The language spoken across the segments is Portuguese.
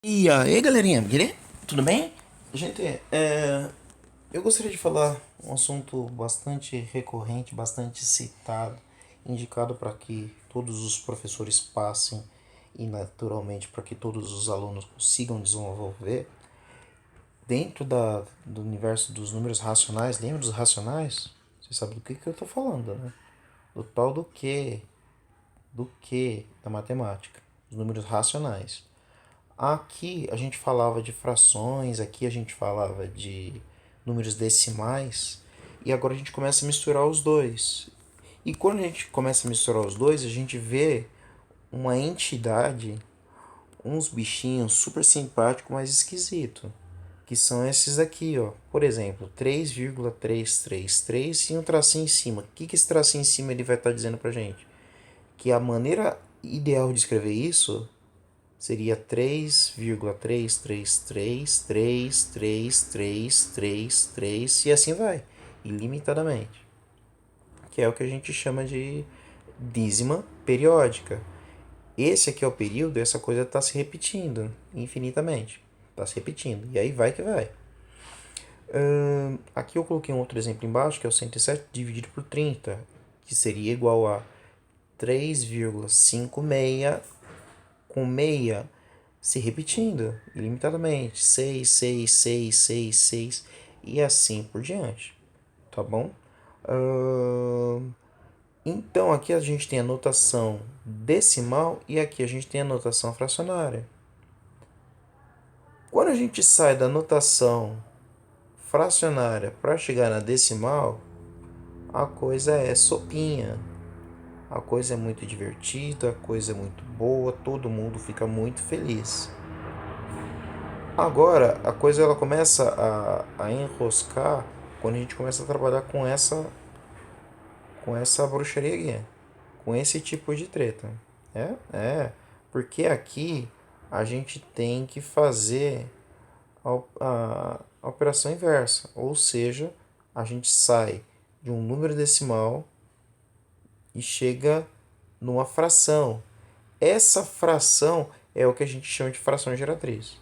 E aí, galerinha, beleza? Tudo bem? Gente, eu gostaria de falar um assunto bastante recorrente, bastante citado, indicado para que todos os professores passem e, naturalmente, para que todos os alunos consigam desenvolver. Dentro do universo dos números racionais, lembra dos racionais? Você sabe do que eu estou falando, né? Do tal do que da matemática, os números racionais. Aqui a gente falava de frações, aqui a gente falava de números decimais, e agora a gente começa a misturar os dois. E quando a gente começa a misturar os dois, a gente vê uma entidade, uns bichinhos super simpáticos, mas esquisito, que são esses aqui, ó. Por exemplo, 3,333 e um tracinho em cima. O que esse tracinho em cima ele vai estar dizendo pra gente? Que a maneira ideal de escrever isso seria 3,333333333 e assim vai, ilimitadamente, que é o que a gente chama de dízima periódica. Esse aqui é o período, essa coisa está se repetindo infinitamente, está se repetindo, e aí vai que vai. Aqui eu coloquei um outro exemplo embaixo, que é o 107 dividido por 30, que seria igual a 3,56 com meia se repetindo ilimitadamente, 6 6 6 6 6 e assim por diante, tá bom? Então aqui a gente tem a notação decimal e aqui a gente tem a notação fracionária. Quando a gente sai da notação fracionária para chegar na decimal, a coisa é sopinha. A coisa é muito divertida, a coisa é muito boa, todo mundo fica muito feliz. Agora, a coisa ela começa a enroscar quando a gente começa a trabalhar com essa bruxaria aqui, com esse tipo de treta. Porque aqui a gente tem que fazer a operação inversa, ou seja, a gente sai de um número decimal e chega numa fração. Essa fração é o que a gente chama de fração geratriz.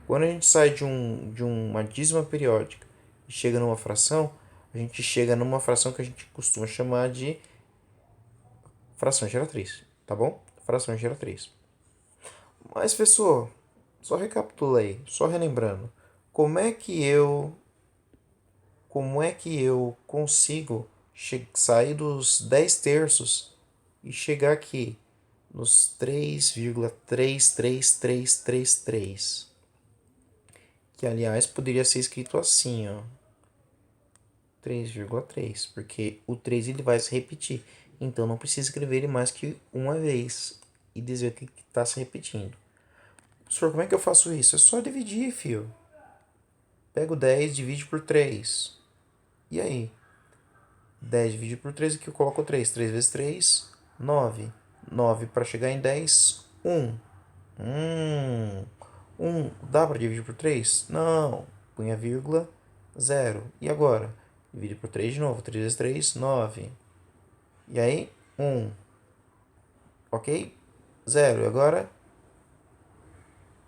Quando a gente sai de uma dízima periódica e chega numa fração, a gente chega numa fração que a gente costuma chamar de fração geratriz, tá bom? Fração geratriz. Mas, professor, só recapitula aí, só relembrando, como é que eu, como é que eu consigo sair dos 10 terços e chegar aqui nos 3,33333, que aliás poderia ser escrito assim, ó, 3,3, porque o 3 ele vai se repetir. Então não precisa escrever ele mais que uma vez e dizer o que está se repetindo. Professor, como é que eu faço isso? É só dividir, fio. Pega o 10, divide por 3. E aí? 10 dividido por 3, aqui eu coloco 3. 3 vezes 3, 9. 9 para chegar em 10, 1. 1 dá para dividir por 3? Não. Punha vírgula, 0. E agora? Divide por 3 de novo. 3 vezes 3, 9. E aí, 1. Ok? 0. E agora,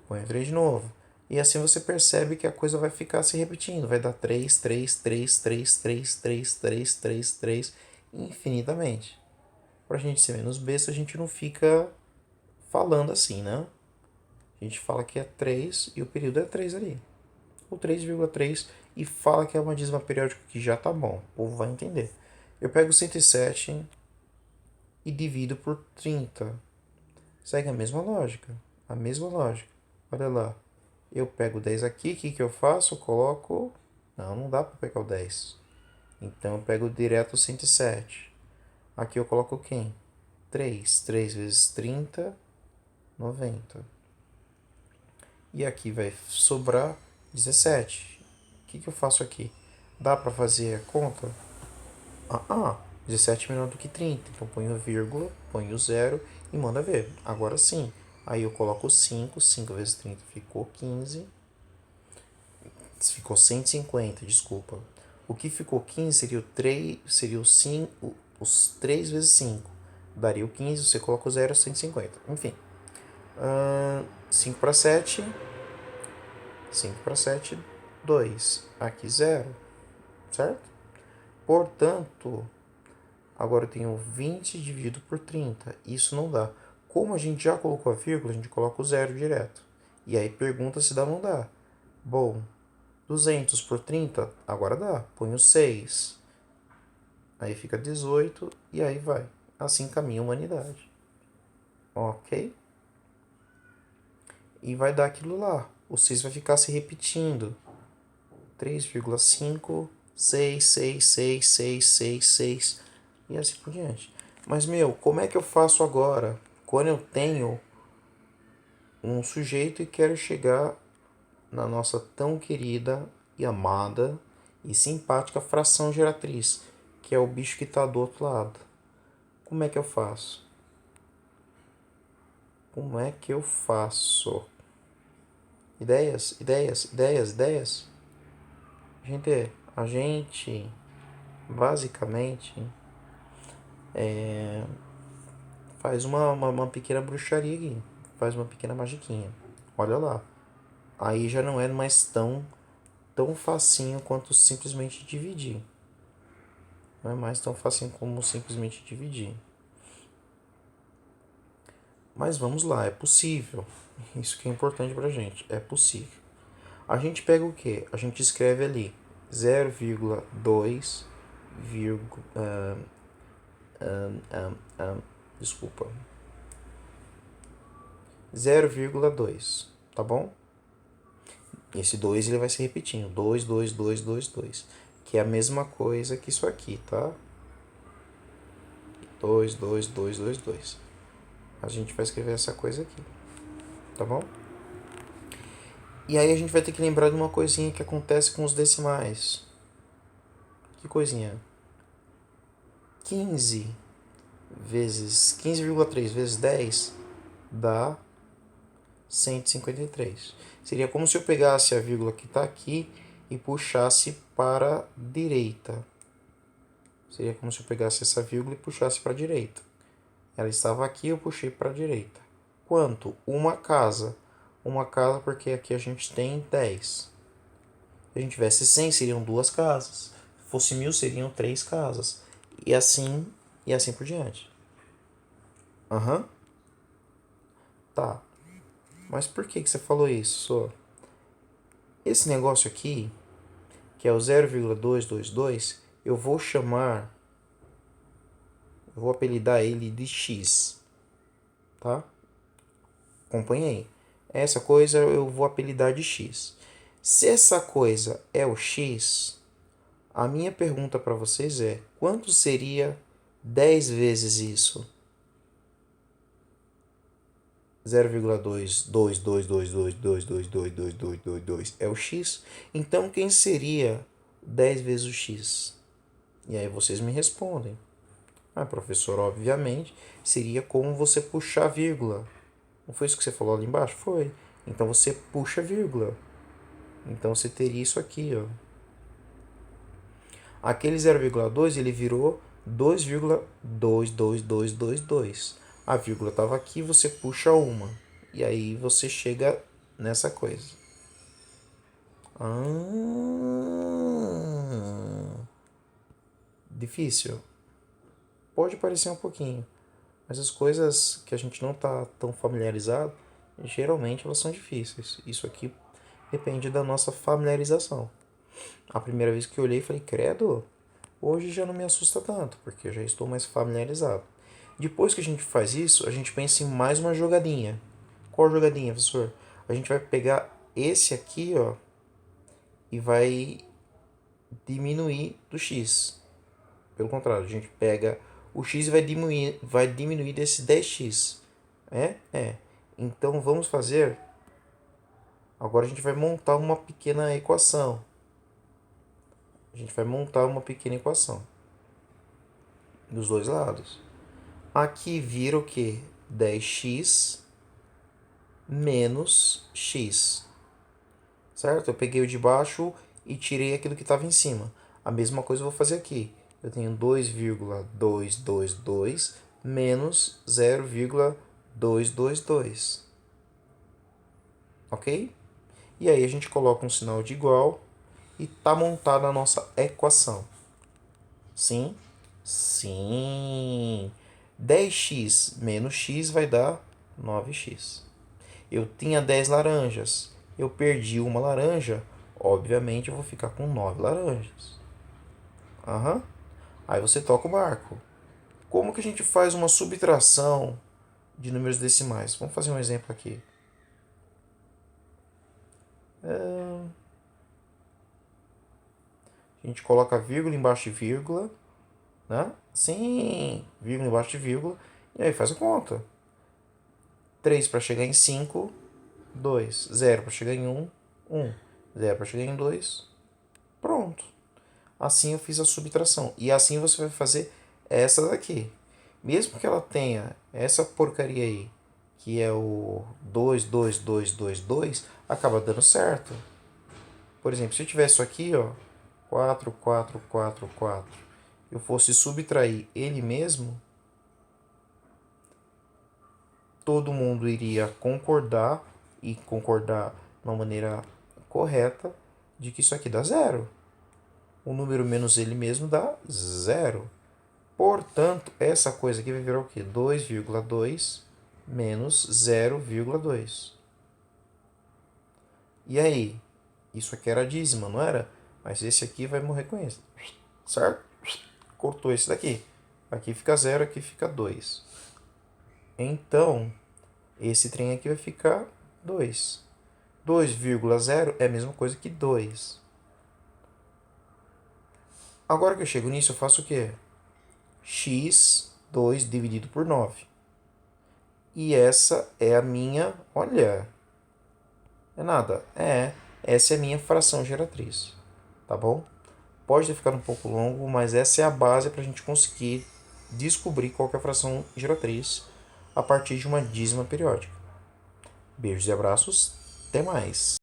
põe 3 de novo. E assim você percebe que a coisa vai ficar se repetindo. Vai dar 3, 3, 3, 3, 3, 3, 3, 3, 3, infinitamente. Para a gente ser menos besta, a gente não fica falando assim, né? A gente fala que é 3 e o período é 3 ali. Ou 3,3 e fala que é uma dízima periódica que já tá bom. O povo vai entender. Eu pego 107 e divido por 30. Segue a mesma lógica. A mesma lógica. Olha lá. Eu pego 10 aqui, o que eu faço? Eu coloco. Não dá para pegar o 10. Então eu pego direto o 107. Aqui eu coloco quem? 3. 3 vezes 30, 90. E aqui vai sobrar 17. O que eu faço aqui? Dá para fazer a conta? 17 é menor do que 30. Então põe o vírgula, põe o zero e manda ver. Agora sim. Aí eu coloco 5. 5 vezes 30 ficou 15. Ficou 150, desculpa. O que ficou 15 seria o 3, seria o 5, os 3 vezes 5. Daria o 15, você coloca o zero, 150. Enfim. 5 para 7, 5 para 7, 2. Aqui 0, certo? Portanto, agora eu tenho 20 dividido por 30. Isso não dá. Como a gente já colocou a vírgula, a gente coloca o zero direto. E aí pergunta se dá ou não dá. Bom, 200 por 30, agora dá. Põe o 6. Aí fica 18 e aí vai. Assim caminha a humanidade. Ok? E vai dar aquilo lá. O 6 vai ficar se repetindo. 3,5, 6, 6, 6, 6, 6, 6 e assim por diante. Mas, meu, como é que eu faço agora? Quando eu tenho um sujeito e quero chegar na nossa tão querida e amada e simpática fração geratriz, que é o bicho que está do outro lado. Como é que eu faço? Como é que eu faço? Ideias, ideias, ideias, ideias? A gente basicamente faz uma pequena bruxaria aqui. Faz uma pequena magiquinha. Olha lá. Aí já não é mais tão facinho quanto simplesmente dividir. Não é mais tão facinho como simplesmente dividir. Mas vamos lá, é possível. Isso que é importante pra gente. É possível. A gente pega o quê? A gente escreve ali 0,2, desculpa, 0,2, tá bom? Esse 2 ele vai se repetindo, 2, 2, 2, 2, 2, que é a mesma coisa que isso aqui, tá? 2, 2, 2, 2, 2. A gente vai escrever essa coisa aqui, tá bom? E aí a gente vai ter que lembrar de uma coisinha que acontece com os decimais. Que coisinha? 15 vezes 15,3 vezes 10 dá 153. Seria como se eu pegasse a vírgula que está aqui e puxasse para a direita. Seria como se eu pegasse essa vírgula e puxasse para a direita. Ela estava aqui, eu puxei para a direita. Quanto? Uma casa. Uma casa porque aqui a gente tem 10. Se a gente tivesse 100, seriam duas casas. Se fosse 1000, seriam três casas. E assim por diante. Aham. Uhum. Tá. Mas por que você falou isso, Sô? Esse negócio aqui, que é o 0,222, eu vou apelidar ele de x, tá? Acompanhei. Essa coisa eu vou apelidar de x. Se essa coisa é o x, a minha pergunta para vocês é: quanto seria 10 vezes isso? 0,22222222222 é o x. Então quem seria 10 vezes o x? E aí vocês me respondem. Ah, professor, obviamente seria como você puxar a vírgula. Não foi isso que você falou ali embaixo? Foi. Então você puxa a vírgula. Então você teria isso aqui, ó. Aquele 0,2 ele virou 2,22222. A vírgula estava aqui, você puxa uma. E aí você chega nessa coisa. Difícil? Pode parecer um pouquinho. Mas as coisas que a gente não está tão familiarizado, geralmente elas são difíceis. Isso aqui depende da nossa familiarização. A primeira vez que eu olhei, falei, credo, hoje já não me assusta tanto, porque eu já estou mais familiarizado. Depois que a gente faz isso, a gente pensa em mais uma jogadinha. Qual jogadinha, professor? A gente vai pegar esse aqui, ó, e vai diminuir do x. Pelo contrário, a gente pega o x e vai diminuir desse 10x. É? É. Então vamos fazer. Agora a gente vai montar uma pequena equação. A gente vai montar uma pequena equação dos dois lados. Aqui vira o que? 10x menos x. Certo? Eu peguei o de baixo e tirei aquilo que estava em cima. A mesma coisa eu vou fazer aqui. Eu tenho 2,222 menos 0,222. ok? E aí a gente coloca um sinal de igual e tá montada a nossa equação. Sim? Sim. 10x menos x vai dar 9x. Eu tinha 10 laranjas. Eu perdi uma laranja. Obviamente eu vou ficar com 9 laranjas. Aham. Aí você toca o barco. Como que a gente faz uma subtração de números decimais? Vamos fazer um exemplo aqui. A gente coloca vírgula embaixo de vírgula, né? Sim, vírgula embaixo de vírgula. E aí faz a conta. 3 para chegar em 5, 2. 0 para chegar em 1, 1. 0 para chegar em 2. Pronto. Assim eu fiz a subtração. E assim você vai fazer essa daqui. Mesmo que ela tenha essa porcaria aí, que é o 2, 2, 2, 2, 2, acaba dando certo. Por exemplo, se eu tivesse isso aqui, ó, 4, 4, 4, 4, eu fosse subtrair ele mesmo, todo mundo iria concordar, e concordar de uma maneira correta, de que isso aqui dá zero. O número menos ele mesmo dá zero. Portanto, essa coisa aqui vai virar o quê? 2,2 menos 0,2. E aí? Isso aqui era dízima, não era? Mas esse aqui vai morrer com isso. Certo? Cortou esse daqui. Aqui fica 0, aqui fica 2. Então, esse trem aqui vai ficar 2. 2,0 é a mesma coisa que 2. Agora que eu chego nisso, eu faço o quê? x2 dividido por 9. E essa é a minha, olha, é nada, essa é a minha fração geratriz, tá bom? Pode ter ficado um pouco longo, mas essa é a base para a gente conseguir descobrir qual que é a fração geratriz a partir de uma dízima periódica. Beijos e abraços, até mais!